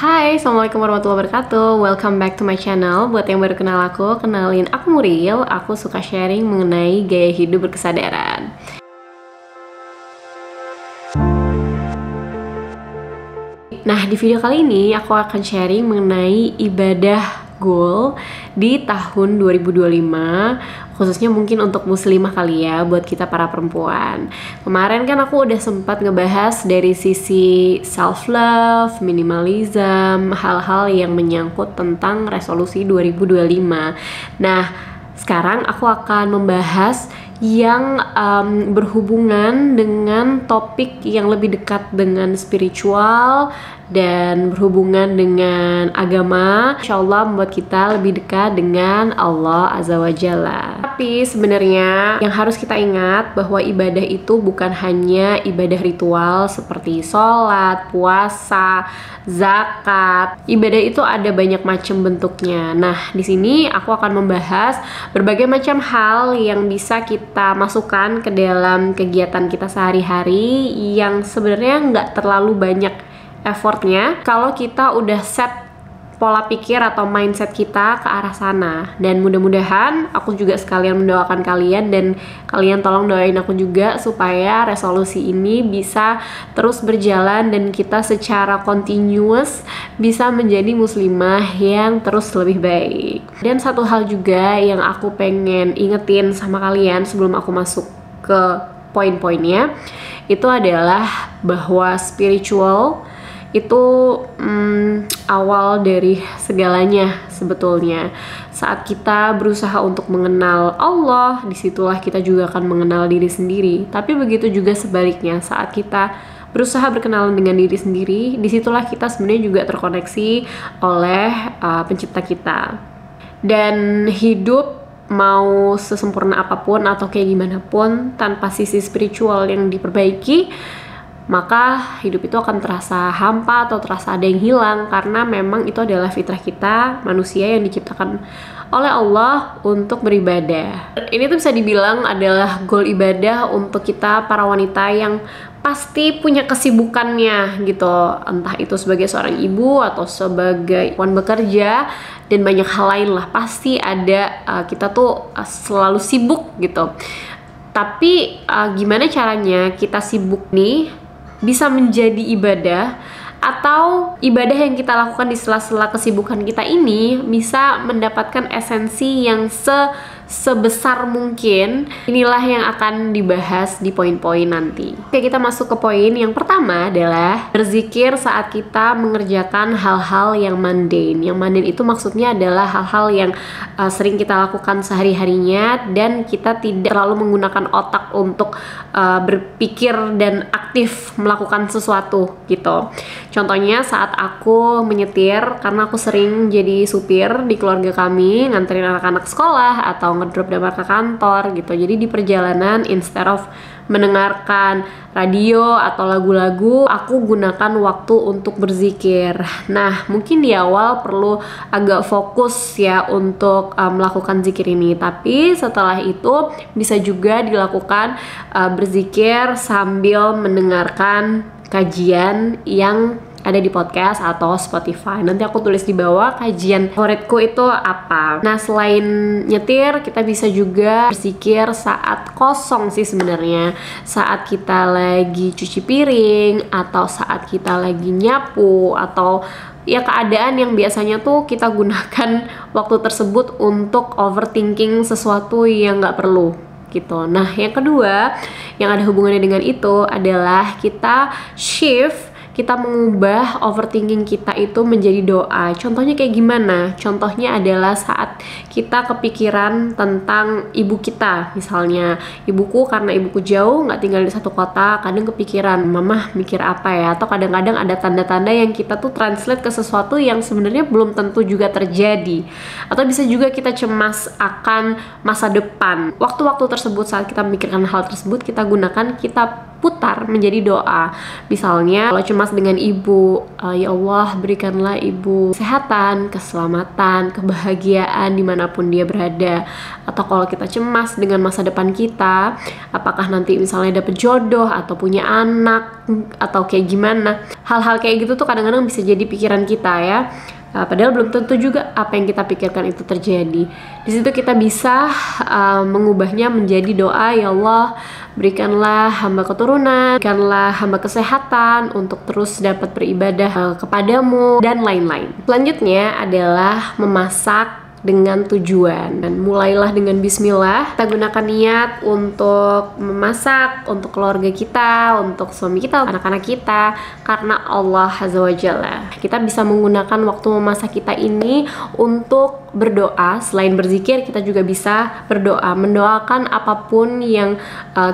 Hai, Assalamualaikum warahmatullahi wabarakatuh. Welcome back to my channel. Buat yang baru kenal aku, kenalin aku Muriel. Aku suka sharing mengenai gaya hidup berkesadaran. Nah, di video kali ini aku akan sharing mengenai ibadah goal di tahun 2025, khususnya mungkin untuk muslimah kali ya, buat kita para perempuan. Kemarin kan aku udah sempat ngebahas dari sisi self-love, minimalism, hal-hal yang menyangkut tentang resolusi 2025. Nah, sekarang aku akan membahas yang berhubungan dengan topik yang lebih dekat dengan spiritual dan berhubungan dengan agama, insya Allah membuat kita lebih dekat dengan Allah Azza wa Jalla. Tapi sebenarnya yang harus kita ingat bahwa ibadah itu bukan hanya ibadah ritual seperti sholat, puasa, zakat. Ibadah itu ada banyak macam bentuknya. Nah, di sini aku akan membahas berbagai macam hal yang bisa kita masukkan ke dalam kegiatan kita sehari-hari yang sebenarnya nggak terlalu banyak effortnya kalau kita udah set pola pikir atau mindset kita ke arah sana. Dan mudah-mudahan aku juga sekalian mendoakan kalian, dan kalian tolong doain aku juga supaya resolusi ini bisa terus berjalan dan kita secara continuous bisa menjadi muslimah yang terus lebih baik. Dan satu hal juga yang aku pengen ingetin sama kalian sebelum aku masuk ke poin-poinnya, itu adalah bahwa spiritual itu awal dari segalanya sebetulnya. Saat kita berusaha untuk mengenal Allah, disitulah kita juga akan mengenal diri sendiri. Tapi begitu juga sebaliknya, saat kita berusaha berkenalan dengan diri sendiri, disitulah kita sebenarnya juga terkoneksi oleh pencipta kita. Dan hidup mau sesempurna apapun atau kayak gimana pun, tanpa sisi spiritual yang diperbaiki, maka hidup itu akan terasa hampa atau terasa ada yang hilang, karena memang itu adalah fitrah kita, manusia yang diciptakan oleh Allah untuk beribadah. Ini tuh bisa dibilang adalah goal ibadah untuk kita para wanita yang pasti punya kesibukannya gitu, entah itu sebagai seorang ibu atau sebagai wanita bekerja dan banyak hal lain lah. Pasti ada kita tuh selalu sibuk gitu. Tapi gimana caranya kita sibuk nih bisa menjadi ibadah, atau ibadah yang kita lakukan di sela-sela kesibukan kita ini bisa mendapatkan esensi yang sebesar mungkin. Inilah yang akan dibahas di poin-poin nanti. Oke, kita masuk ke poin yang pertama adalah berzikir saat kita mengerjakan hal-hal yang mundane. Yang mundane itu maksudnya adalah hal-hal yang sering kita lakukan sehari-harinya dan kita tidak terlalu menggunakan otak untuk berpikir dan aktif melakukan sesuatu gitu. Contohnya saat aku menyetir, karena aku sering jadi supir di keluarga kami, nganterin anak-anak sekolah atau ngedrop damar ke kantor gitu. Jadi di perjalanan, instead of mendengarkan radio atau lagu-lagu, aku gunakan waktu untuk berzikir. Nah, mungkin di awal perlu agak fokus ya untuk melakukan zikir ini, tapi setelah itu bisa juga dilakukan berzikir sambil mendengarkan kajian yang ada di podcast atau Spotify. Nanti aku tulis di bawah kajian favoritku itu apa. Nah, selain nyetir, kita bisa juga berzikir saat kosong sih sebenarnya. Saat kita lagi cuci piring, atau saat kita lagi nyapu, atau ya keadaan yang biasanya tuh kita gunakan waktu tersebut untuk overthinking sesuatu yang nggak perlu gitu. Nah, yang kedua yang ada hubungannya dengan itu adalah kita kita mengubah overthinking kita itu menjadi doa. Contohnya kayak gimana? Contohnya adalah saat kita kepikiran tentang ibu kita. Misalnya, ibuku karena ibuku jauh, nggak tinggal di satu kota, kadang kepikiran, mama mikir apa ya? Atau kadang-kadang ada tanda-tanda yang kita tuh translate ke sesuatu yang sebenarnya belum tentu juga terjadi. Atau bisa juga kita cemas akan masa depan. Waktu-waktu tersebut, saat kita memikirkan hal tersebut, kita gunakan, kita put berputar menjadi doa. Misalnya kalau cemas dengan ibu, ya Allah berikanlah ibu kesehatan, keselamatan, kebahagiaan dimanapun dia berada. Atau kalau kita cemas dengan masa depan kita, apakah nanti misalnya dapet jodoh atau punya anak atau kayak gimana, hal-hal kayak gitu tuh kadang-kadang bisa jadi pikiran kita ya. Padahal belum tentu juga apa yang kita pikirkan itu terjadi. Di situ kita bisa mengubahnya menjadi doa, ya Allah berikanlah hamba keturunan, berikanlah hamba kesehatan untuk terus dapat beribadah kepadamu dan lain-lain. Selanjutnya adalah memasak dengan tujuan, dan mulailah dengan bismillah. Kita gunakan niat untuk memasak untuk keluarga kita, untuk suami kita, anak-anak kita, karena Allah Azza wa Jalla. Kita bisa menggunakan waktu memasak kita ini untuk berdoa. Selain berzikir, kita juga bisa berdoa, mendoakan apapun yang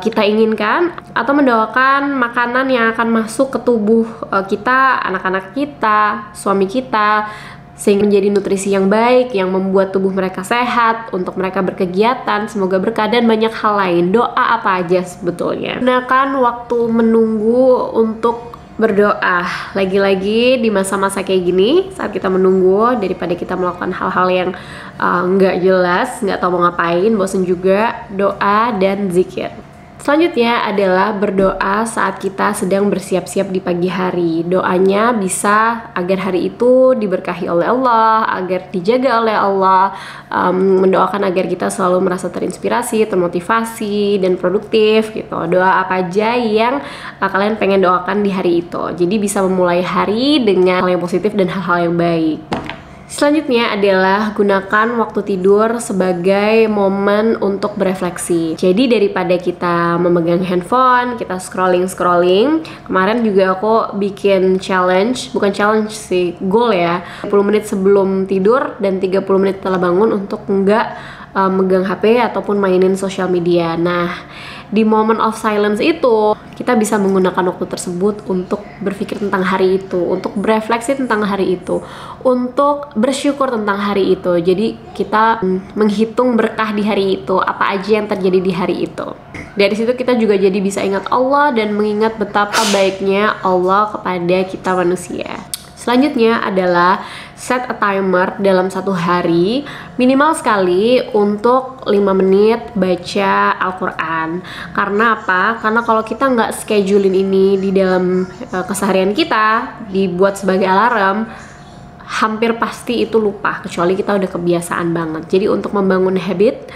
kita inginkan, atau mendoakan makanan yang akan masuk ke tubuh kita, anak-anak kita, suami kita, sehingga menjadi nutrisi yang baik, yang membuat tubuh mereka sehat, untuk mereka berkegiatan, semoga berkah dan banyak hal lain. Doa apa aja sebetulnya. Gunakan waktu menunggu untuk berdoa. Lagi-lagi di masa-masa kayak gini, saat kita menunggu, daripada kita melakukan hal-hal yang nggak jelas, nggak tahu mau ngapain, bosen juga, doa dan zikir. Selanjutnya adalah berdoa saat kita sedang bersiap-siap di pagi hari. Doanya bisa agar hari itu diberkahi oleh Allah, agar dijaga oleh Allah, mendoakan agar kita selalu merasa terinspirasi, termotivasi, dan produktif gitu. Doa apa aja yang kalian pengen doakan di hari itu. Jadi bisa memulai hari dengan hal yang positif dan hal-hal yang baik. Selanjutnya adalah gunakan waktu tidur sebagai momen untuk berefleksi. Jadi daripada kita memegang handphone, kita scrolling. Kemarin juga aku bikin challenge, bukan challenge sih, goal ya. 10 menit sebelum tidur dan 30 menit setelah bangun untuk enggak megang HP ataupun mainin sosial media. Nah, di moment of silence itu kita bisa menggunakan waktu tersebut untuk berpikir tentang hari itu, untuk berefleksi tentang hari itu, untuk bersyukur tentang hari itu. Jadi kita menghitung berkah di hari itu, apa aja yang terjadi di hari itu. Dari situ kita juga jadi bisa ingat Allah dan mengingat betapa baiknya Allah kepada kita manusia. Selanjutnya adalah set a timer dalam satu hari minimal sekali untuk 5 menit baca Al-Quran. Karena apa? Karena kalau kita nggak schedulein ini di dalam keseharian kita, dibuat sebagai alarm, hampir pasti itu lupa, kecuali kita udah kebiasaan banget. Jadi untuk membangun habit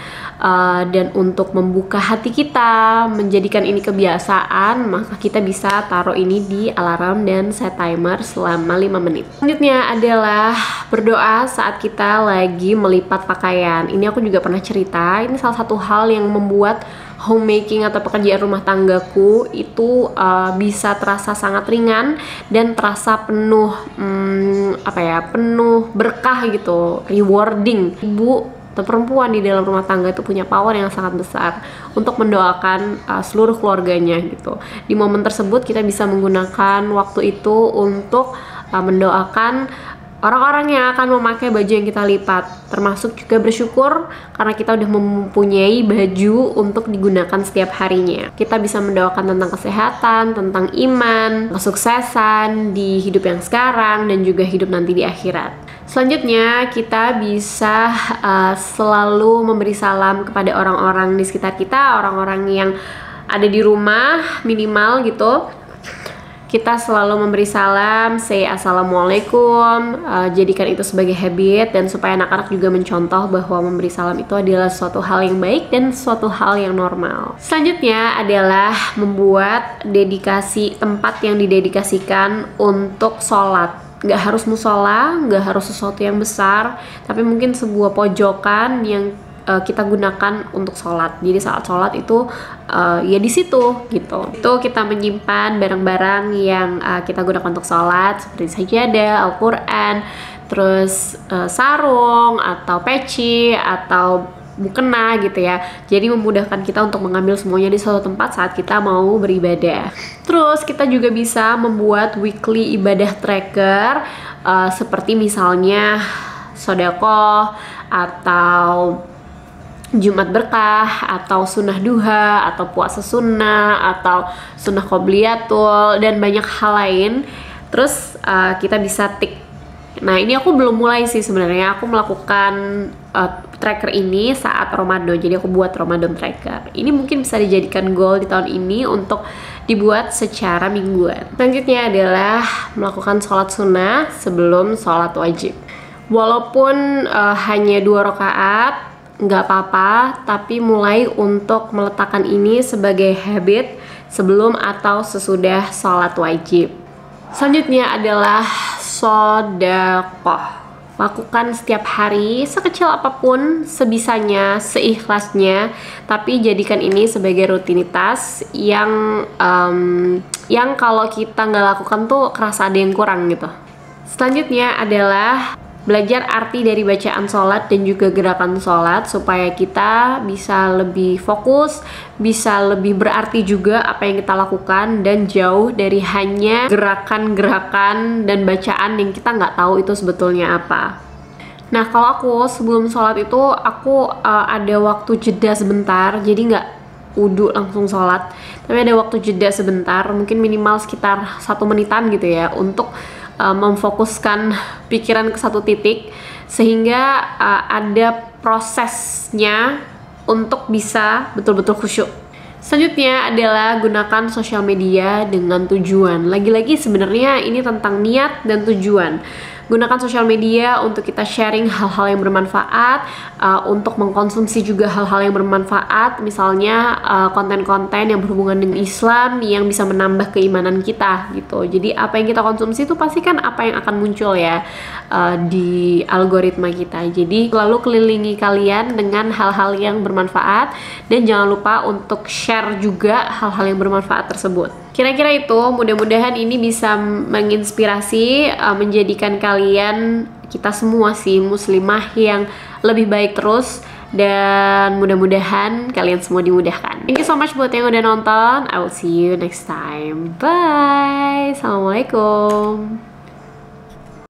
dan untuk membuka hati kita, menjadikan ini kebiasaan, maka kita bisa taruh ini di alarm dan set timer selama 5 menit. Selanjutnya adalah berdoa saat kita lagi melipat pakaian. Ini aku juga pernah cerita, ini salah satu hal yang membuat homemaking atau pekerjaan rumah tanggaku itu bisa terasa sangat ringan dan terasa penuh penuh berkah gitu, rewarding. Ibu atau perempuan di dalam rumah tangga itu punya power yang sangat besar untuk mendoakan seluruh keluarganya gitu. Di momen tersebut kita bisa menggunakan waktu itu untuk mendoakan orang-orang yang akan memakai baju yang kita lipat, termasuk juga bersyukur karena kita udah mempunyai baju untuk digunakan setiap harinya. Kita bisa mendoakan tentang kesehatan, tentang iman, kesuksesan di hidup yang sekarang dan juga hidup nanti di akhirat. Selanjutnya kita bisa selalu memberi salam kepada orang-orang di sekitar kita, orang-orang yang ada di rumah minimal gitu. Kita selalu memberi salam, say assalamualaikum, jadikan itu sebagai habit, dan supaya anak-anak juga mencontoh bahwa memberi salam itu adalah suatu hal yang baik dan suatu hal yang normal. Selanjutnya adalah membuat dedikasi tempat yang didedikasikan untuk sholat. Gak harus musola, gak harus sesuatu yang besar, tapi mungkin sebuah pojokan yang kita gunakan untuk sholat. Jadi saat sholat itu ya di situ gitu. Itu kita menyimpan barang-barang yang kita gunakan untuk sholat seperti sajadah, Al-Quran, terus sarung atau peci atau mukena gitu ya. Jadi memudahkan kita untuk mengambil semuanya di suatu tempat saat kita mau beribadah. Terus kita juga bisa membuat weekly ibadah tracker seperti misalnya sedekah atau Jumat berkah, atau sunnah duha, atau puasa sunnah, atau sunnah qobliyatul, dan banyak hal lain. Terus kita bisa tik. Nah, ini aku belum mulai sih sebenarnya. Aku melakukan tracker ini saat Ramadan. Jadi aku buat Ramadan tracker. Ini mungkin bisa dijadikan goal di tahun ini untuk dibuat secara mingguan. Selanjutnya adalah melakukan sholat sunnah sebelum sholat wajib. Walaupun hanya 2 rakaat, nggak apa-apa, tapi mulai untuk meletakkan ini sebagai habit sebelum atau sesudah sholat wajib. Selanjutnya adalah sedekah. Lakukan setiap hari sekecil apapun, sebisanya, seikhlasnya, tapi jadikan ini sebagai rutinitas yang kalau kita nggak lakukan tuh kerasa ada yang kurang gitu. Selanjutnya adalah belajar arti dari bacaan sholat dan juga gerakan sholat supaya kita bisa lebih fokus, bisa lebih berarti juga apa yang kita lakukan, dan jauh dari hanya gerakan-gerakan dan bacaan yang kita nggak tahu itu sebetulnya apa. Nah, kalau aku sebelum sholat itu aku ada waktu jeda sebentar, jadi nggak wudhu langsung sholat, tapi ada waktu jeda sebentar, mungkin minimal sekitar 1 menitan gitu ya, untuk memfokuskan pikiran ke satu titik sehingga ada prosesnya untuk bisa betul-betul khusyuk. Selanjutnya adalah gunakan sosial media dengan tujuan. Lagi-lagi sebenarnya ini tentang niat dan tujuan. Gunakan sosial media untuk kita sharing hal-hal yang bermanfaat, untuk mengkonsumsi juga hal-hal yang bermanfaat, misalnya konten-konten yang berhubungan dengan Islam yang bisa menambah keimanan kita gitu. Jadi apa yang kita konsumsi itu pasti kan apa yang akan muncul ya di algoritma kita. Jadi selalu kelilingi kalian dengan hal-hal yang bermanfaat, dan jangan lupa untuk share juga hal-hal yang bermanfaat tersebut. Kira-kira itu, mudah-mudahan ini bisa menginspirasi, menjadikan kalian, kita semua sih, muslimah yang lebih baik terus, dan mudah-mudahan kalian semua dimudahkan. Thank you so much buat yang udah nonton. I will see you next time. Bye. Assalamualaikum.